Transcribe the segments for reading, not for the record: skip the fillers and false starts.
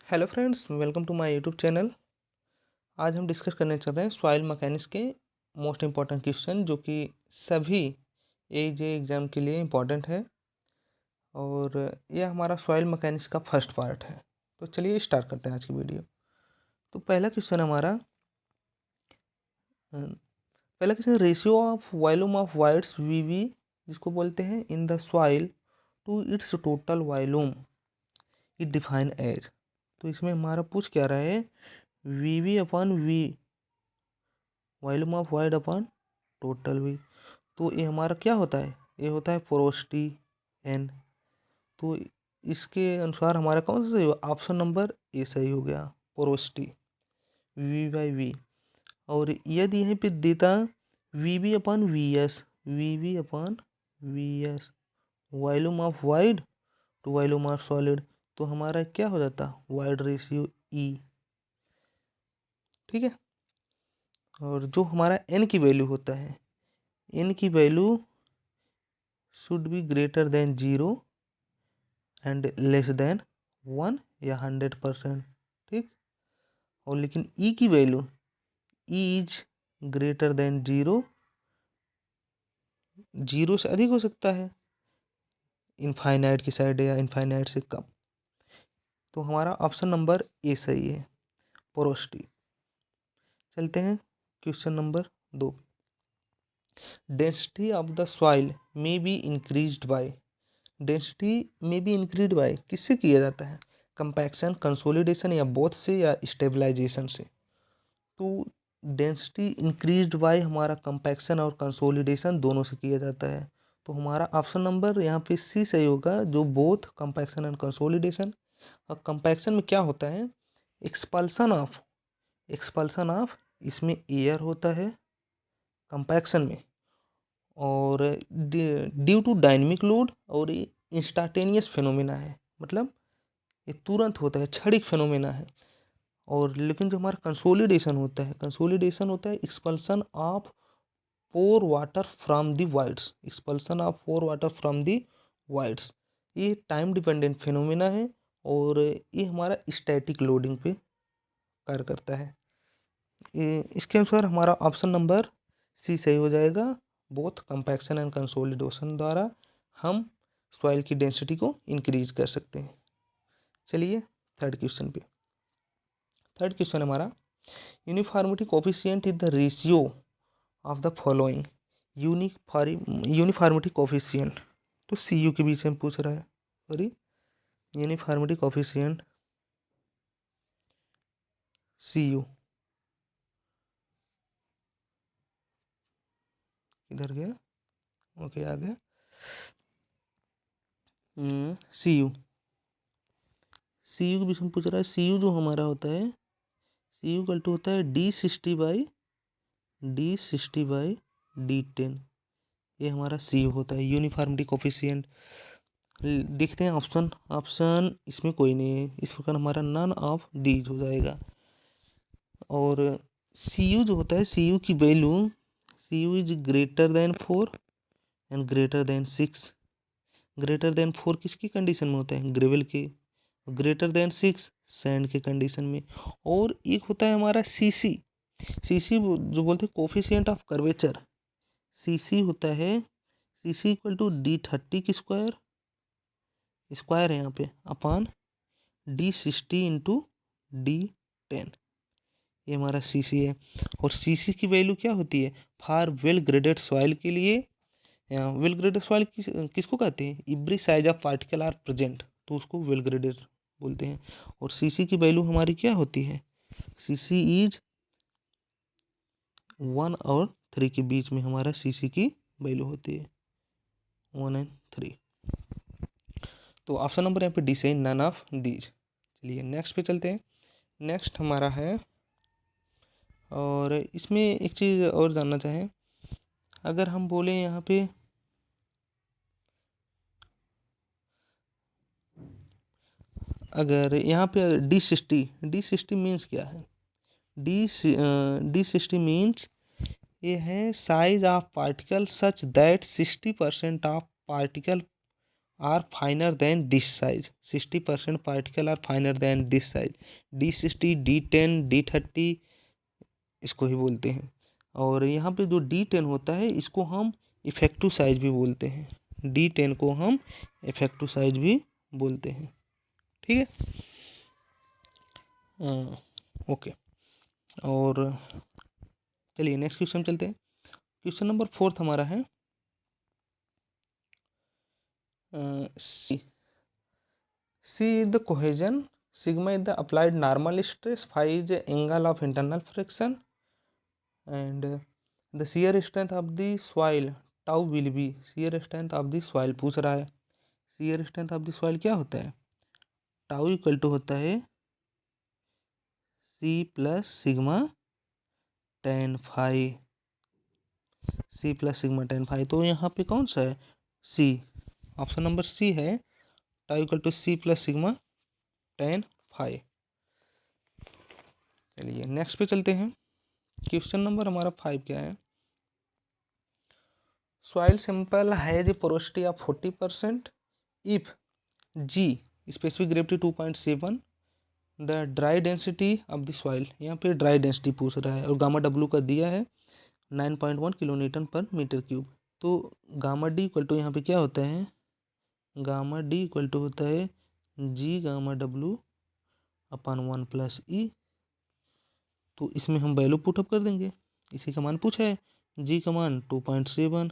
Hello friends, welcome to my YouTube channel. आज हम discuss करने चल रहे हैं सॉइल मैकेनिक्स के मोस्ट इम्पॉर्टेंट क्वेश्चन जो कि सभी एजे एग्ज़ाम के लिए इम्पॉर्टेंट है। और यह हमारा सॉइल मैकेनिक्स का फर्स्ट पार्ट है। तो चलिए स्टार्ट करते हैं आज की वीडियो। तो पहला क्वेश्चन हमारा ratio of volume of voids V V, जिसको बोलते हैं in the soil to its total volume it define as. तो इसमें हमारा पूछ क्या रहा है, V V upon V, volume of void upon total V. तो ये हमारा क्या होता है, ये होता है पोरोसिटी एन। तो इसके अनुसार हमारा कौन सा सही होगा, ऑप्शन नंबर ए सही हो गया, पोरोसिटी वी बाई वी। और यदि यहीं पे देता V B upon V S, V B upon V S, volume of void to volume of solid, तो हमारा क्या हो जाता, वाइड रेशियो ई। ठीक है। और जो हमारा एन की वैल्यू होता है, एन की value should be greater than 0 and less than 1 या 100%। ठीक। और लेकिन ई की value, E is greater then 0, 0 से अधिक हो सकता है, इनफाइनाइट की साइड या इनफाइनाइट से कम। तो हमारा ऑप्शन नंबर ए सही है, पोरोसिटी। चलते हैं question number 2। Density of the soil may be increased by, density में भी इंक्रीज बाय किससे किया जाता है, कंपैक्शन, कंसोलिडेशन या बोथ से या स्टेबलाइजेशन से। तो डेंसिटी इंक्रीज्ड बाय हमारा कंपैक्शन और कंसोलिडेशन दोनों से किया जाता है। तो हमारा ऑप्शन नंबर यहाँ पे सी सही होगा, जो बोथ कंपैक्शन एंड कंसोलिडेशन। और कंपैक्शन में क्या होता है, एक्सपल्सन ऑफ इसमें एयर होता है कंपैक्शन में, और ड्यू टू डायनेमिक लोड, और ये इंस्टाटेनियस फिनोमेना है, मतलब ये तुरंत होता है, क्षणिक फिनोमेना है। और लेकिन जो हमारा कंसोलिडेशन होता है expulsion of pore water from the wides, expulsion of pore water from the wides. ये टाइम डिपेंडेंट फिनोमेना है, और ये हमारा स्टैटिक लोडिंग पे कार्य करता है। ये इसके अनुसार हमारा ऑप्शन नंबर सी सही हो जाएगा, बोथ कंपैक्शन एंड कंसोलिडेशन द्वारा हम सॉइल की डेंसिटी को इंक्रीज कर सकते हैं। चलिए थर्ड क्वेश्चन पे। थर्ड क्वेश्चन हमारा, uniformity coefficient is the ratio of the following, uniformity coefficient. तो सी यू के बीच में पूछ रहा है, sorry, uniformity coefficient C U इधर गया, ओके आ गया। सी यू के बीच में पूछ रहा है, सी यू जो हमारा होता है, सी यू कल टू होता है D60/D10। ये हमारा सी यू होता है, यूनिफॉर्मिटी कोफिशिएंट। देखते हैं ऑप्शन, इसमें कोई नहीं है, इस प्रकार हमारा नन ऑफ दीज हो जाएगा। और सी यू जो होता है, सी यू की value, C U is greater than 4 and greater than 6। Greater than 4 किसकी कंडीशन में होता है, ग्रेवल के। ग्रेटर देन 6 सैंड के कंडीशन में। और एक होता है हमारा सी सी जो बोलते हैं कोफिशिएंट ऑफ कर्वेचर, सी होता है, सी इक्वल टू D30 की स्क्वायर है यहाँ पे, अपान D60 इंटू D10। ये हमारा सी है। और सी की वैल्यू क्या होती है, फॉर वेल ग्रेडेड सॉइल के लिए, वेल ग्रेडेड सॉइल किसको कहते हैं, every size of particle are present, तो उसको वेल ग्रेडेड बोलते हैं। और सी की वैल्यू हमारी क्या होती है, सी इज 1 और 3 के बीच में हमारा सी की वैल्यू होती है, 1 एंड 3। तो ऑप्शन नंबर यहाँ पे डी से, नन ऑफ दीज। चलिए नेक्स्ट पे चलते हैं। नेक्स्ट हमारा है, और इसमें एक चीज़ और जानना चाहें, अगर हम बोले यहाँ पे, अगर यहाँ पे D60 मीन्स क्या है, D60 मीन्स ये है size of particle such that 60% of particle are finer than this size, 60% particle are finer than this size, D60, D10, D30 इसको ही बोलते हैं। और यहाँ पे जो D10 होता है इसको हम इफेक्टिव साइज भी बोलते हैं, D10 को हम इफेक्टिव साइज भी बोलते हैं। ठीक है, ओके। और चलिए नेक्स्ट क्वेश्चन चलते हैं। क्वेश्चन नंबर 4 हमारा है C is the cohesion, sigma is the applied normal stress, phi is angle of internal friction and the shear strength of the soil tau will be. Shear strength of the soil पूछ रहा है। Shear strength of the soil क्या होता है? Tau equal to होता है C plus sigma ten phi, C plus sigma ten phi. तो यहाँ पे कौन सा है? सी, ऑप्शन नंबर सी है, tau equal to C plus sigma ten phi. चलिए नेक्स्ट पे चलते हैं। क्वेश्चन नंबर हमारा 5 क्या है? Soil sample has a porosity of 40% if G specific gravity 2.7, the dry density of the soil, यहाँ पे ड्राई डेंसिटी पूछ रहा है और गामा डब्ल्यू का दिया है 9.1 किलोन्यूटन पर मीटर क्यूब। तो गामा डी इक्वल टू यहाँ पे क्या होता है? गामा डी इक्वल टू होता है जी गामा डब्ल्यू अपन 1 प्लस ई। तो इसमें हम वैल्यू पुटअप कर देंगे, इसी का मान पूछा है। जी का मान 2.7,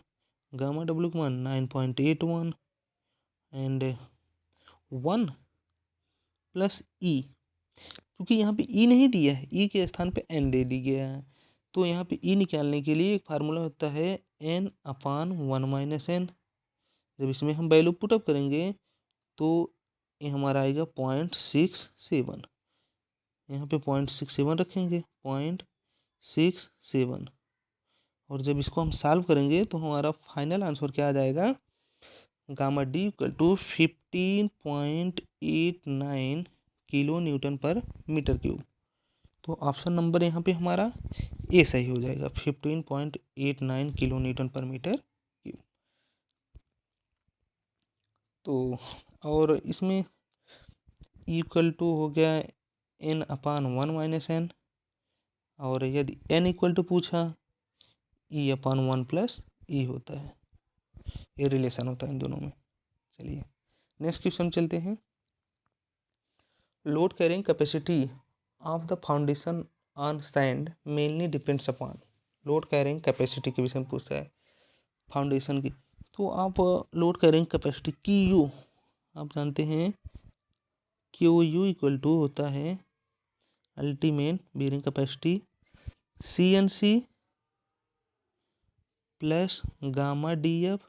गामा डब्ल्यू का मान 9.81 एंड 1 प्लस ई, क्योंकि यहाँ पे ई नहीं दिया है, ई के स्थान पे एन दे दी गया है। तो यहाँ पे ई निकालने के लिए एक फार्मूला होता है एन अपान 1 माइनस एन। जब इसमें हम वैल्यू पुटअप करेंगे तो ये हमारा आएगा 0.67, यहाँ पे 0.67 रखेंगे, 0.67। और जब इसको हम सॉल्व करेंगे तो हमारा फाइनल आंसर क्या आ जाएगा? Gamma D equal to 15.89 kilo newton per metre cube. तो ऑप्शन नंबर यहाँ पे हमारा ए सही हो जाएगा, 15.89 kilo newton per metre cube. तो और इसमें इक्वल टू हो गया एन अपान 1 माइनस एन, और यदि एन इक्वल टू पूछा ई अपान 1 प्लस ई होता है, ये रिलेशन होता है इन दोनों में। चलिए नेक्स्ट क्वेश्चन चलते हैं। Load carrying capacity of the foundation on sand mainly depends upon, load carrying capacity के विषय में पूछता है फाउंडेशन की। तो आप लोड कैरिंग कैपेसिटी की यू आप जानते हैं, क्यू यू इक्वल टू होता है ultimate bearing capacity C N C plus gamma D F,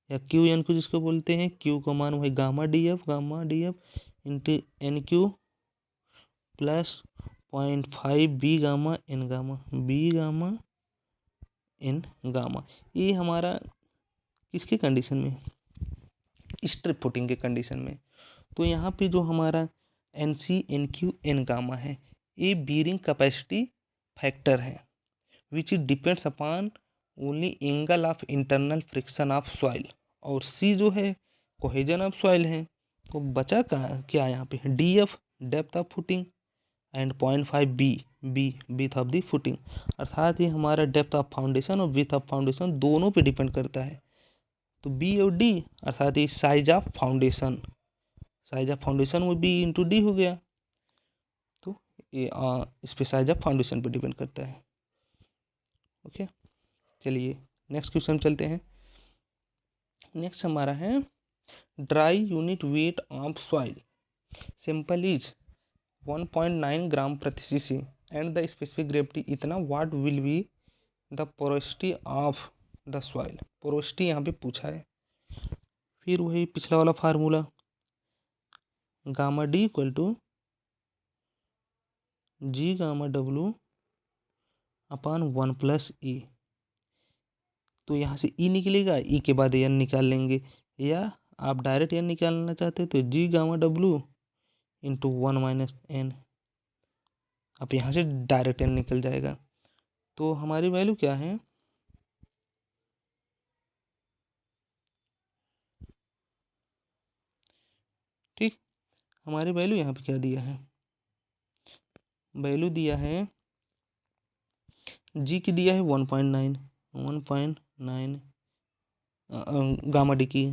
या क्यू एन क्यू जिसको बोलते हैं, क्यू का मान वही gamma D F into N Q plus 0.5 B gamma N gamma, B gamma N gamma. ये हमारा किसके कंडीशन में? स्ट्रिप फुटिंग के कंडीशन में। तो यहाँ पे जो हमारा N C N Q N gamma है, ये बीरिंग कैपेसिटी फैक्टर है which is depends upon only angle of internal friction of soil, और सी जो है कोहेजन ऑफ सॉइल है। तो बचा क्या यहाँ पे? D F depth of footing and 0.5 B width of the footing, अर्थात ये हमारा डेप्थ ऑफ फाउंडेशन और विथ ऑफ फाउंडेशन दोनों पे डिपेंड करता है। तो बी और डी अर्थात ये size of foundation, size of foundation वो बी इंटू डी हो गया। तो ये इस पे साइज ऑफ फाउंडेशन पे डिपेंड करता है। ओके, चलिए नेक्स्ट क्वेश्चन चलते हैं। नेक्स्ट हमारा है dry unit weight of soil simple is 1.9 gram प्रति CC and the specific gravity इतना, what will be the porosity of the soil. Porosity यहाँ पे पूछा है, फिर वही पिछला वाला formula gamma D equal to G gamma W upon 1 plus E. तो यहाँ से ई निकलेगा, ई के बाद एन निकाल लेंगे, या आप डायरेक्ट एन निकालना चाहते हो तो G gamma W into 1 minus N, अब यहाँ से डायरेक्ट एन निकल जाएगा। तो हमारी वैल्यू क्या है? हमारी वैल्यू यहाँ पे क्या दिया है, वैल्यू दिया है जी की दिया है 1.9 गामा डी की,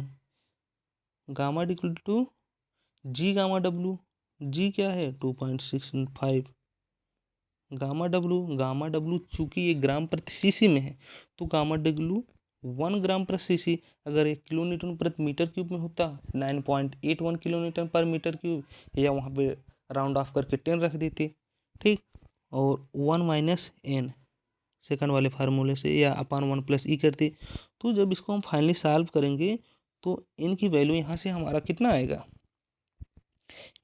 gamma D equal to G gamma W, G क्या है 2.65, गामा डब्लू चूंकि ये ग्राम प्रति सीसी में है तो गामा डब्लू 1 ग्राम प्रति सीसी, अगर एक किलो न्यूटन प्रति मीटर क्यूब में होता 9.81 kilo newton per metre cube, या वहाँ पे राउंड ऑफ करके 10 रख देते, ठीक। और 1 माइनस एन सेकंड वाले फार्मूले से, या अपान 1 प्लस ई करते, तो जब इसको हम फाइनली सॉल्व करेंगे तो इनकी वैल्यू यहाँ से हमारा कितना आएगा,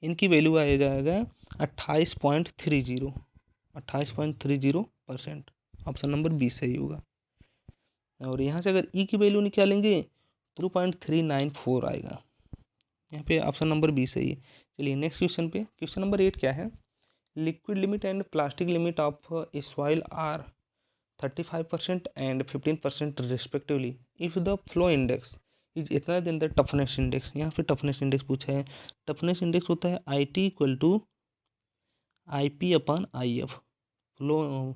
इनकी वैल्यू आ जाएगा 28.30%। ऑप्शन नंबर 20 सही होगा। और यहाँ से अगर ई की वैल्यू निकालेंगे तो 2.394 आएगा, यहाँ पे ऑप्शन नंबर 20 सही है। चलिए नेक्स्ट क्वेश्चन पे, क्वेश्चन नंबर 8 क्या है, liquid limit and plastic limit of a soil are 35% and 15% respectively if the flow index is इतना दिन द टफनेस इंडेक्स। यहाँ पे टफनेस इंडेक्स पूछा है, टफनेस इंडेक्स होता है I T equal to I P upon I F, flow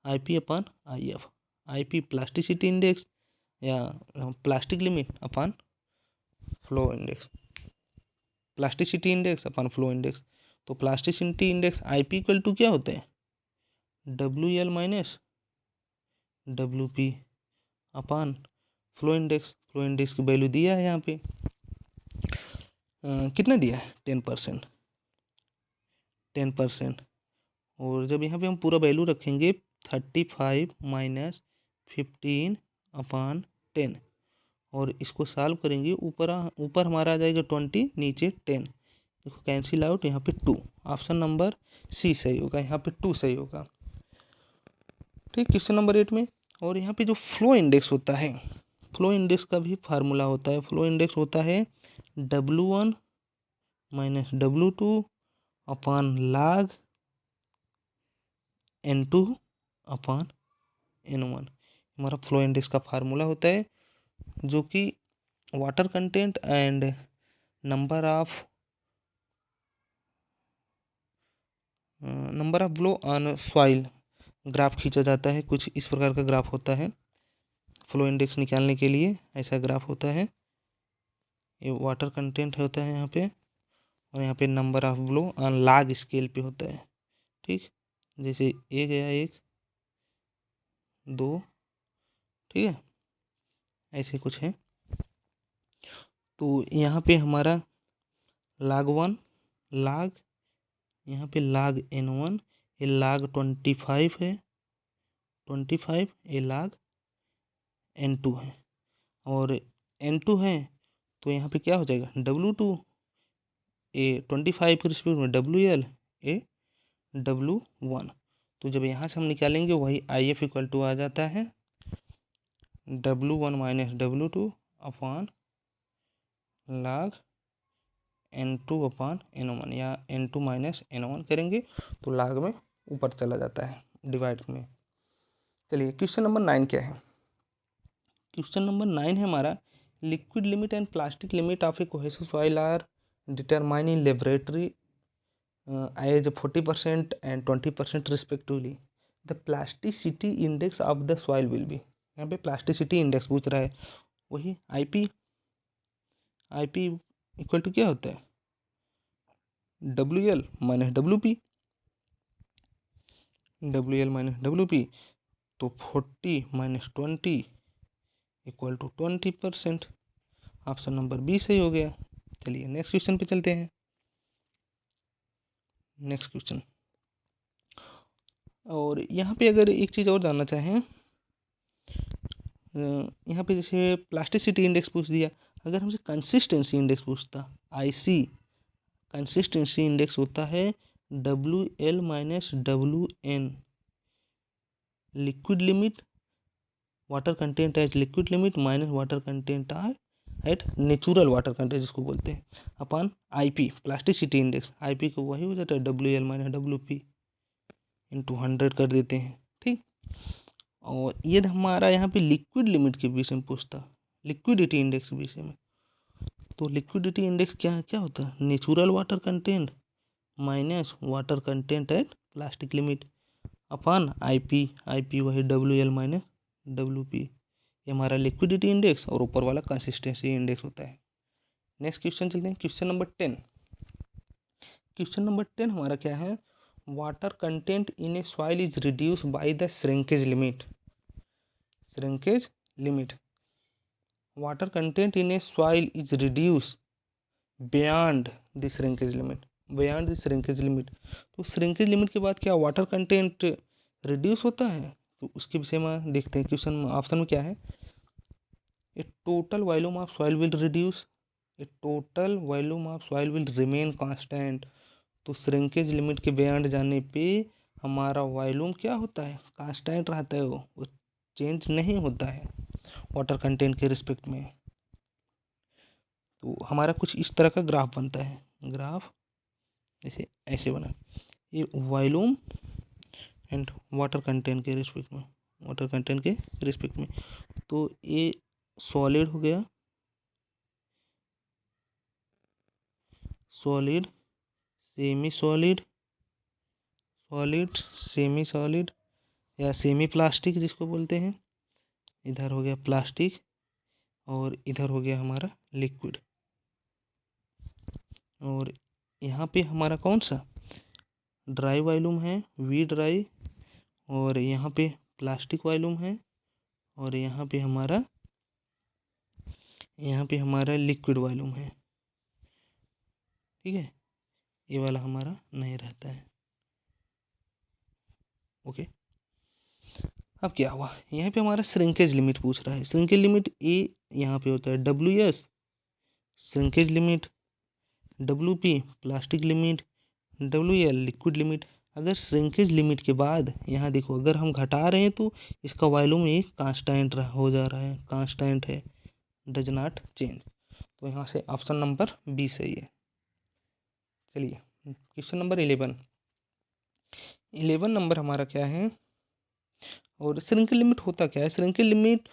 I P upon I F, I P plasticity index या plastic limit upon flow index, plasticity index upon flow index. तो plasticity index I P equal to क्या होता है, W L minus W P upon flow index की value दिया है यहाँ पे कितना दिया है 10%। और जब यहाँ पे हम पूरा वैल्यू रखेंगे 35 माइनस 15 अपान 10 और इसको सॉल्व करेंगे, ऊपर हमारा आ जाएगा 20, नीचे 10, इसको कैंसिल आउट, यहाँ पे 2, ऑप्शन नंबर सी सही होगा, यहाँ पे 2 सही होगा, ठीक। क्वेश्चन नंबर 8 में, और यहाँ पे जो फ्लो इंडेक्स होता है, फ्लो इंडेक्स का भी फार्मूला होता है, फ्लो इंडेक्स होता है W1 माइनस W2 अपान log N2 अपान N1, हमारा फ्लो इंडेक्स का फार्मूला होता है, जो कि water content and number of flow on soil graph खींचा जाता है, कुछ इस प्रकार का ग्राफ होता है फ्लो इंडेक्स निकालने के लिए, ऐसा ग्राफ होता है, ये वाटर कंटेंट होता है यहाँ पे, और यहाँ पे number of flow on log scale पे होता है, ठीक। जैसे ए गया 1 2, ठीक है, ऐसे कुछ है। तो यहाँ पे हमारा log 1 log, यहाँ पे log N1, ये log 25 है, 25 ये log N2 है, और N2 है तो यहाँ पे क्या हो जाएगा W2 ए 25 के रिस्पेक्ट में WL ए W1। तो जब यहाँ से हम निकालेंगे वही IF इक्वल टू आ जाता है W1 माइनस W2 अपान log N2 अपान N1, या N2 माइनस N1 करेंगे तो log में ऊपर चला जाता है डिवाइड में। चलिए क्वेश्चन नंबर 9 क्या है, क्वेश्चन नंबर 9 है हमारा, liquid limit and plastic limit of a cohesive soil are determine in laboratory as 40% and 20% respectively, the plasticity index of the soil will be. यहाँ पे प्लास्टिसिटी इंडेक्स पूछ रहा है, वही आई पी इक्वल टू क्या होता है WL माइनस WP, तो 40 minus 20 equal to 20%, option number B सही हो गया। चलिए नेक्स्ट क्वेश्चन पे चलते हैं। नेक्स्ट क्वेश्चन, और यहाँ पे अगर एक चीज़ और जानना चाहें, यहाँ पे जैसे प्लास्टिसिटी इंडेक्स पूछ दिया, अगर हमसे कंसिस्टेंसी इंडेक्स पूछता, IC कंसिस्टेंसी इंडेक्स होता है WL minus WN, liquid limit water content eight liquid limit minus water content eight natural water content जिसको बोलते हैं, अपन IP प्लास्टिसिटी इंडेक्स, IP को वही हो जाता है WL माइनस WP इंटू 100 कर देते हैं, ठीक। और ये हमारा यहाँ पे लिक्विड लिमिट के विषय में पूछता, लिक्विडिटी इंडेक्स के विषय में, तो लिक्विडिटी इंडेक्स क्या क्या होता है, natural water content minus water content eight plastic limit upon I P वही WL माइनस WP, ये हमारा लिक्विडिटी इंडेक्स और ऊपर वाला कंसिस्टेंसी इंडेक्स होता है। नेक्स्ट क्वेश्चन चलते हैं, क्वेश्चन नंबर 10। क्वेश्चन नंबर 10 हमारा क्या है, water content in A soil is reduce by the shrinkage limit. Shrinkage limit, water content in A soil is reduce beyond the shrinkage limit, beyond the shrinkage limit. तो shrinkage limit के बाद क्या water content reduce होता है, तो उसके विषय में देखते हैं। क्वेश्चन ऑप्शन में क्या है, A total volume of soil will reduce, A total volume of soil will remain constant. तो श्रिंकेज लिमिट के बियॉन्ड जाने पे हमारा वॉल्यूम क्या होता है, कांस्टेंट रहता है, वो चेंज नहीं होता है वाटर कंटेंट के रिस्पेक्ट में। तो हमारा कुछ इस तरह का ग्राफ बनता है, ग्राफ जैसे ऐसे बना, ये वॉल्यूम एंड वाटर कंटेंट के रिस्पेक्ट में, वाटर कंटेंट के रिस्पेक्ट में। तो ये सॉलिड हो गया, solid, semi solid, solid, semi solid या सेमी प्लास्टिक जिसको बोलते हैं, इधर हो गया प्लास्टिक और इधर हो गया हमारा लिक्विड। और यहाँ पे हमारा कौन सा ड्राई वॉल्यूम है, वी ड्राई, और यहाँ पे प्लास्टिक वॉल्यूम है, और यहाँ पे हमारा लिक्विड वॉल्यूम है। ठीक है, ये वाला हमारा नहीं रहता है। ओके, अब क्या हुआ, यहाँ पे हमारा श्रिंकेज लिमिट पूछ रहा है। श्रिंकेज लिमिट ए यहाँ पे होता है WS shrinkage limit, WP plastic limit, WL liquid limit. अगर श्रिंकेज लिमिट के बाद यहाँ देखो, अगर हम घटा रहे हैं तो इसका वॉल्यूम एक कांस्टेंट हो जा रहा है, कांस्टेंट है, डज नॉट चेंज। तो यहाँ से ऑप्शन नंबर बी सही है। चलिए क्वेश्चन नंबर 11 नंबर हमारा क्या है, और श्रिंकेज लिमिट होता क्या है। Shrinkage limit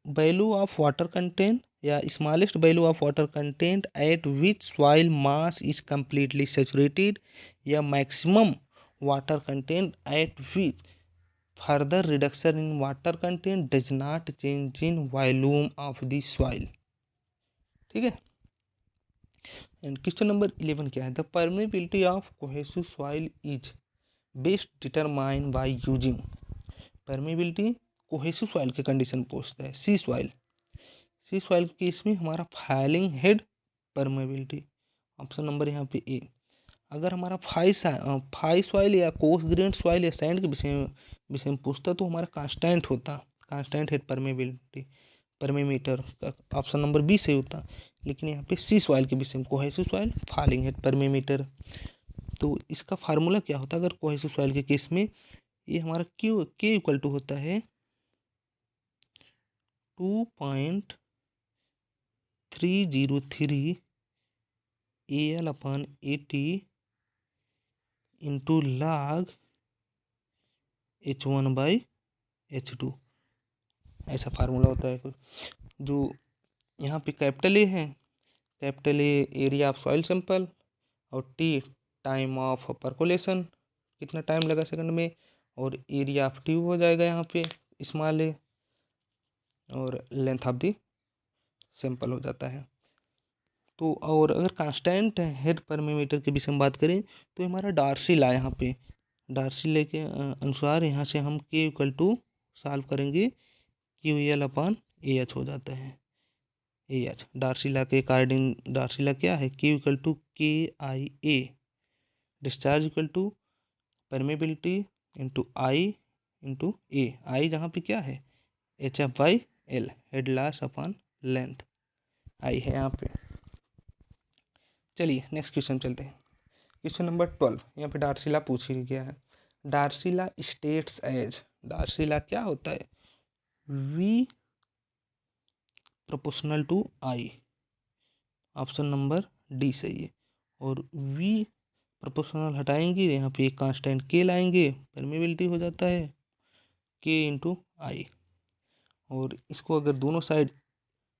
value of water content या smallest value of water content at which soil mass is completely saturated, या maximum water content at which further reduction in water content does not change in volume of the soil. ठीक है, and question number 11 क्या है, the permeability of cohesive soil is best determine by using. Permeability cohesive soil के condition पूछता है। C soil, सी soil के case में हमारा filing head permeability, option number यहाँ पे ए। अगर हमारा फाई सॉइल या कोर्स ग्रेन सॉइल या सैंड के विषय में पूछता तो हमारा कांस्टेंट होता, कांस्टेंट हेड परमेबिलिटी, परमीमीटर का ऑप्शन नंबर बी से होता। लेकिन यहाँ पे सी सॉइल के विषय में कोहेसिव सॉइल फाइलिंग हेड परमीमीटर। तो इसका फार्मूला क्या होता है अगर कोहेसिव सॉइल के केस में, ये हमारा के इक्वल टू होता है 2.303 AL/80 इंटू log H1/H2, ऐसा फार्मूला होता है। जो यहाँ पे कैपिटल ए है, capital A area of soil sample, और टी टाइम ऑफ परकोलेशन, कितना टाइम लगा सेकंड में, और एरिया ऑफ ट्यूब हो जाएगा यहाँ पे स्मॉल ए, और लेंथ ऑफ दी सैंपल हो जाता है। तो और अगर कांस्टेंट हेड परमीमीटर के विषय में बात करें तो हमारा डार्सी लॉ, यहाँ पे डार्सी लॉ के अनुसार यहाँ से हम के इक्वल टू सॉल्व करेंगे, QL/AH हो जाता है। AH डार्सी लॉ के अकॉर्डिंग, डार्सी लॉ क्या है, Q equal to KIA, discharge equal to permeability into I I जहाँ पे क्या है HF/L, head loss upon length, I है यहाँ पे। चलिए नेक्स्ट क्वेश्चन चलते हैं, क्वेश्चन नंबर 12। यहाँ पे डार्सी लॉ पूछ ही गया है। Darcy law states as, Darcy law क्या होता है, V proportional to I, option number D सही है। और V प्रोपोर्शनल हटाएंगे, यहाँ पे एक कांस्टेंट K लाएंगे, परमेबिलिटी हो जाता है K इंटू I। और इसको अगर दोनों साइड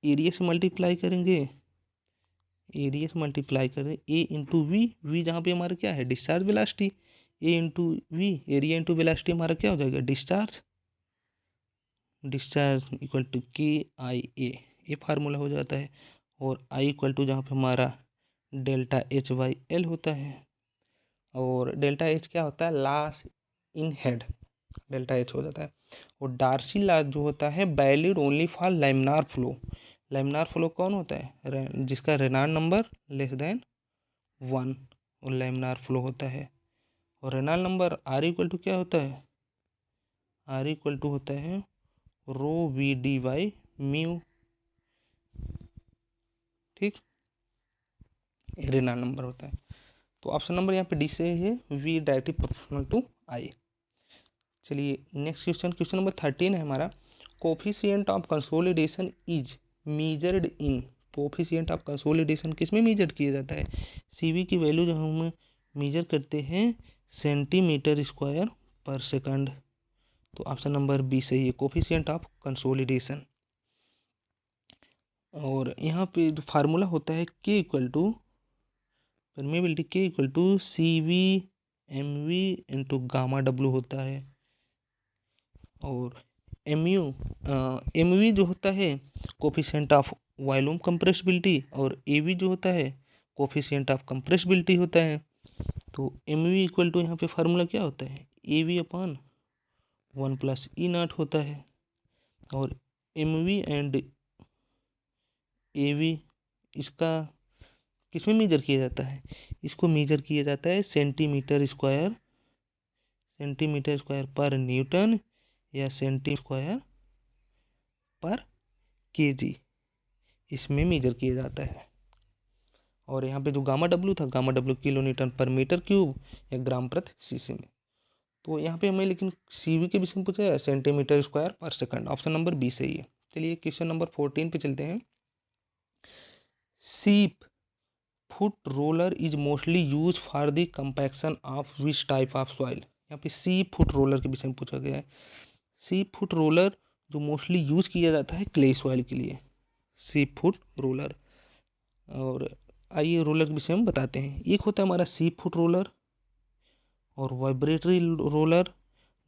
एरिया से मल्टीप्लाई करेंगे एरिया से मल्टीप्लाई करें ए इंटू वी, वी जहाँ पे हमारा क्या है discharge velocity, A into V area into velocity हमारा क्या हो जाएगा डिस्चार्ज, डिस्चार्ज इक्वल टू के आई ए, ये फार्मूला हो जाता है। और आई इक्वल टू जहाँ पे हमारा डेल्टा एच बाई एल होता है, और डेल्टा एच क्या होता है loss in head, delta H हो जाता है। और डार्सी लॉ जो होता है valid only for laminar flow, laminar flow कौन होता है जिसका रेनॉल्ड नंबर लेस देन 1 और लैमिनार फ्लो होता है। और Reynold number R equal to क्या होता है, आर इक्वल टू होता है rho V D by mu, ठीक, रेनॉल्ड नंबर होता है। तो ऑप्शन नंबर यहाँ पे डी से है वी डायरेक्टली प्रोपोर्शनल टू आई। चलिए नेक्स्ट क्वेश्चन, क्वेश्चन नंबर 13 है हमारा, coefficient of consolidation is measured in, coefficient of consolidation किस में मेजर किया जाता है, सीवी की वैल्यू जो हम मेजर करते हैं सेंटीमीटर स्क्वायर पर सेकंड। तो ऑप्शन नंबर बी सही है, कोफिशिएंट ऑफ कंसोलिडेशन। और यहाँ पे जो फार्मूला होता है K equal to permeability, K equal to C V M V into gamma W होता है। और एम वी जो होता है कोफिशिएंट ऑफ वॉल्यूम कंप्रेसिबिलिटी, और ए वी जो होता है कोफिशिएंट ऑफ कंप्रेसिबिलिटी होता है। तो एम वी इक्वल टू यहाँ पे फार्मूला क्या होता है A V upon 1 plus E naught होता है। और M V and A V इसका किस में मेजर किया जाता है, इसको मेजर किया जाता है सेंटीमीटर स्क्वायर पर न्यूटन या सेंटीमीटर स्क्वायर पर केजी, इसमें मेजर किया जाता है। और यहाँ पे जो गामा डब्ल्यू था, gamma W kilo newton per metre cube या ग्राम प्रति सीसी में। तो यहाँ पे हमें लेकिन सीवी के विषय में पूछा है सेंटीमीटर स्क्वायर पर सेकंड, ऑप्शन नंबर बी सही है। चलिए क्वेश्चन नंबर 14 पे चलते हैं। सीप foot roller is mostly use for the compaction of which type of soil, यहाँ पे सी फुट रोलर के विषय में पूछा गया है। सी फुट रोलर जो मोस्टली यूज किया जाता है क्ले सॉइल के लिए, सी फुट रोलर। और आइए रोलर के विषय में बताते हैं। एक होता है हमारा सी फुट रोलर, और vibratory roller,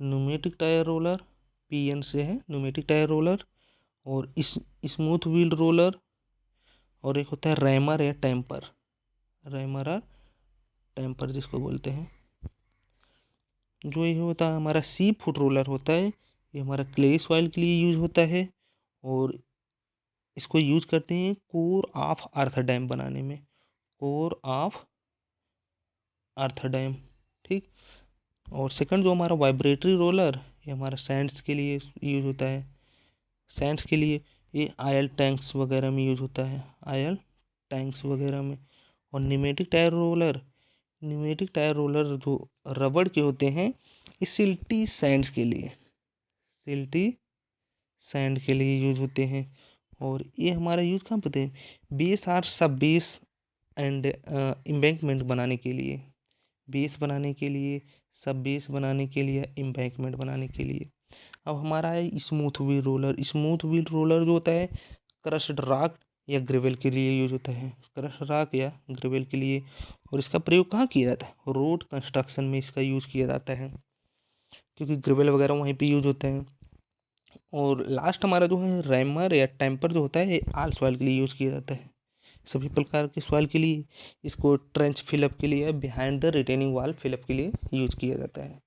pneumatic tyre roller, PN से है न्यूमेटिक टायर रोलर, और स्मूथ व्हील रोलर, और एक होता है रैमर या टेम्पर, रैमर और टेम्पर जिसको बोलते हैं। जो ये होता है हमारा सी फुट रोलर होता है, ये हमारा क्ले सॉइल के लिए यूज होता है, और इसको यूज करते हैं कोर ऑफ अर्थ डैम बनाने में, कोर ऑफ अर्थ डैम, ठीक। और सेकंड जो हमारा वाइब्रेटरी रोलर, ये हमारा सैंड्स के लिए यूज होता है, सैंड्स के लिए ये आयल टैंक्स वगैरह में यूज होता है, आयल टैंक्स वगैरह में। और pneumatic tyre roller, pneumatic tyre roller जो रबड़ के होते हैं, ये सिल्टी सैंड्स के लिए, सिल्टी सैंड के लिए यूज होते हैं। और ये हमारा यूज कहाँ पे थे, बेस और सब बेस एंड एम्बैंकमेंट बनाने के लिए, बेस बनाने के लिए, सब बेस बनाने के लिए, एम्बैंकमेंट बनाने के लिए। अब हमारा है smooth wheel roller, smooth wheel roller जो होता है क्रश्ड रॉक या ग्रेवल के लिए यूज होता है, क्रश्ड रॉक या ग्रेवल के लिए। और इसका प्रयोग कहाँ किया जाता है, रोड कंस्ट्रक्शन में इसका यूज किया जाता है, क्योंकि ग्रेवल वगैरह वहीं पे यूज होते हैं। और लास्ट हमारा जो है रैमर या टेम्पर जो होता है, ये आल सॉइल के लिए यूज किया जाता है, सभी प्रकार के सॉइल के लिए। इसको ट्रेंच फिलअप के लिए, behind the retaining wall fill up के लिए यूज किया जाता है।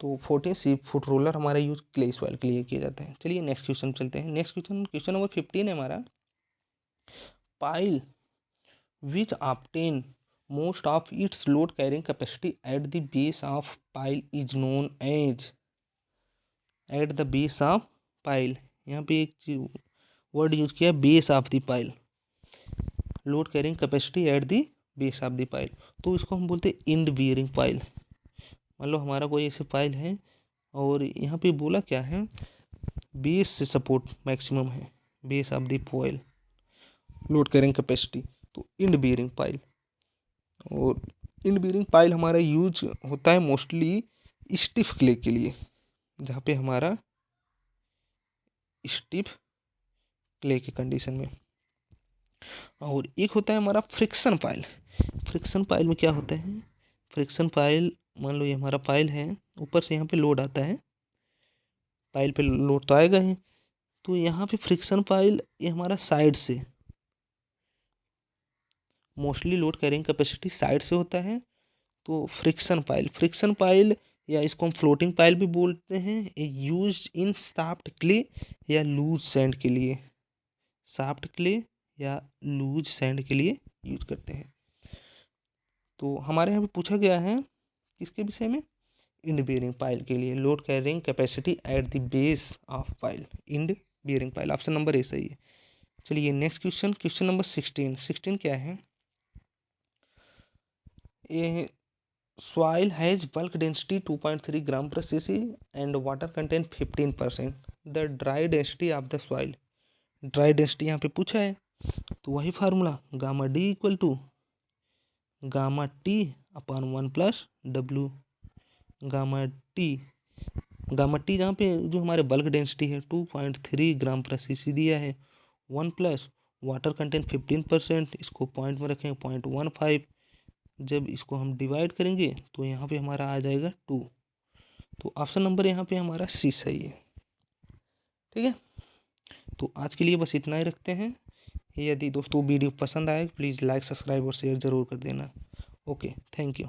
तो 14 सी फुट रोलर हमारा यूज क्ले सॉइल के लिए किया जाता है। चलिए नेक्स्ट क्वेश्चन चलते हैं। नेक्स्ट क्वेश्चन, क्वेश्चन नंबर 15 है हमारा, pile which obtain most of its load carrying capacity at the base of pile is known as, at the base of pile, यहाँ पे एक वर्ड यूज किया base of the pile, load carrying capacity at the base of the pile. तो इसको हम बोलते हैं end bearing pile. मान लो हमारा कोई ऐसे पाइल है, और यहाँ पे बोला क्या है, बेस से सपोर्ट मैक्सिमम है, base of the pile load carrying capacity, तो इंड बियरिंग पाइल। और इंड बियरिंग पाइल हमारा यूज होता है मोस्टली स्टिफ क्ले के लिए, जहाँ पे हमारा स्टिफ क्ले के कंडीशन में। और एक होता है हमारा फ्रिक्शन पाइल। फ्रिक्शन पाइल में क्या होता है, फ्रिक्शन पाइल मान लो ये हमारा पाइल है, ऊपर से यहाँ पे लोड आता है, पाइल पे लोड तो आएगा ही, तो यहाँ पे फ्रिक्शन पाइल ये हमारा साइड से, mostly load carrying capacity side से होता है। तो फ्रिक्शन पाइल या इसको हम फ्लोटिंग पाइल भी बोलते हैं, यूज इन सॉफ्ट क्ले या लूज सैंड के लिए, सॉफ्ट क्ले या लूज सैंड के लिए यूज करते हैं। तो हमारे यहाँ पे पूछा गया है किसके विषय में, इंड बियरिंग पाइल के लिए, load carrying capacity at the base of pile, end bearing pile, option number A सही है। चलिए नेक्स्ट क्वेश्चन, क्वेश्चन नंबर 16 क्या है, ये soil has bulk density 2.3 gram per cc and water content 15%, the dry density of the soil, dry density यहाँ पे पूछा है, तो वही formula gamma D equal to gamma T upon 1+W, gamma T जहाँ पे जो हमारे बल्क डेंसिटी है 2.3 ग्राम पर सीसी दिया है, 1+ वाटर कंटेंट 15%, इसको पॉइंट में रखेंगे 0.15, जब इसको हम डिवाइड करेंगे तो यहाँ पे हमारा आ जाएगा 2, तो ऑप्शन नंबर यहाँ पे हमारा सी सही है। ठीक है, तो आज के लिए बस इतना ही रखते हैं। यदि दोस्तों वीडियो पसंद आए प्लीज़ लाइक सब्सक्राइब और शेयर ज़रूर कर देना। Okay, thank you.